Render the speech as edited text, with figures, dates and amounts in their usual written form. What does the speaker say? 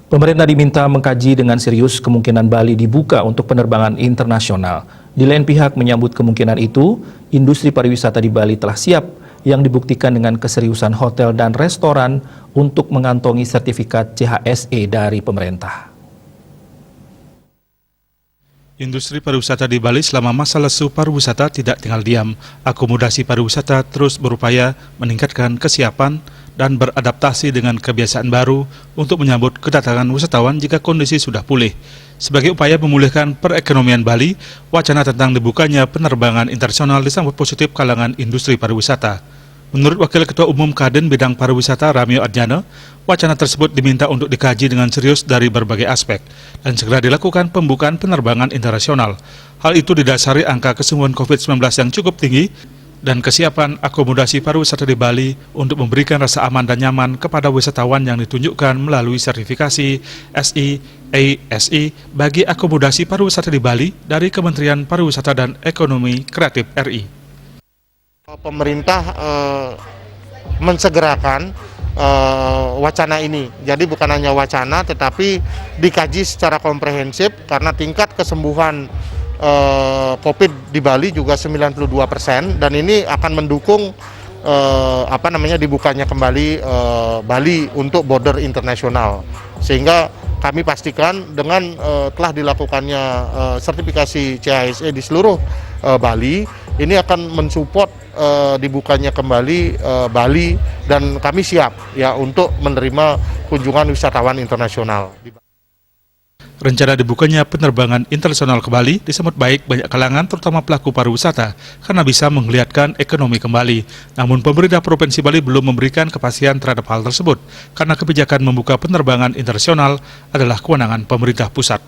Pemerintah diminta mengkaji dengan serius kemungkinan Bali dibuka untuk penerbangan internasional. Di lain pihak menyambut kemungkinan itu, industri pariwisata di Bali telah siap yang dibuktikan dengan keseriusan hotel dan restoran untuk mengantongi sertifikat CHSE dari pemerintah. Industri pariwisata di Bali selama masa lesu pariwisata tidak tinggal diam. Akomodasi pariwisata terus berupaya meningkatkan kesiapan dan beradaptasi dengan kebiasaan baru untuk menyambut kedatangan wisatawan jika kondisi sudah pulih. Sebagai upaya memulihkan perekonomian Bali, wacana tentang dibukanya penerbangan internasional disambut positif kalangan industri pariwisata. Menurut Wakil Ketua Umum Kadin Bidang Pariwisata Ramio Adjana, wacana tersebut diminta untuk dikaji dengan serius dari berbagai aspek dan segera dilakukan pembukaan penerbangan internasional. Hal itu didasari angka kesembuhan COVID-19 yang cukup tinggi dan kesiapan akomodasi pariwisata di Bali untuk memberikan rasa aman dan nyaman kepada wisatawan yang ditunjukkan melalui sertifikasi SI, ASI bagi akomodasi pariwisata di Bali dari Kementerian Pariwisata dan Ekonomi Kreatif RI. Pemerintah mensegerakan wacana ini, jadi bukan hanya wacana tetapi dikaji secara komprehensif karena tingkat kesembuhan COVID di Bali juga 92% dan ini akan mendukung dibukanya kembali Bali untuk border internasional, sehingga kami pastikan dengan telah dilakukannya sertifikasi CHSE di seluruh Bali, ini akan mensupport dibukanya kembali Bali dan kami siap ya untuk menerima kunjungan wisatawan internasional. Rencana dibukanya penerbangan internasional ke Bali disambut baik banyak kalangan terutama pelaku pariwisata karena bisa menggeliatkan ekonomi kembali. Namun pemerintah Provinsi Bali belum memberikan kepastian terhadap hal tersebut karena kebijakan membuka penerbangan internasional adalah kewenangan pemerintah pusat.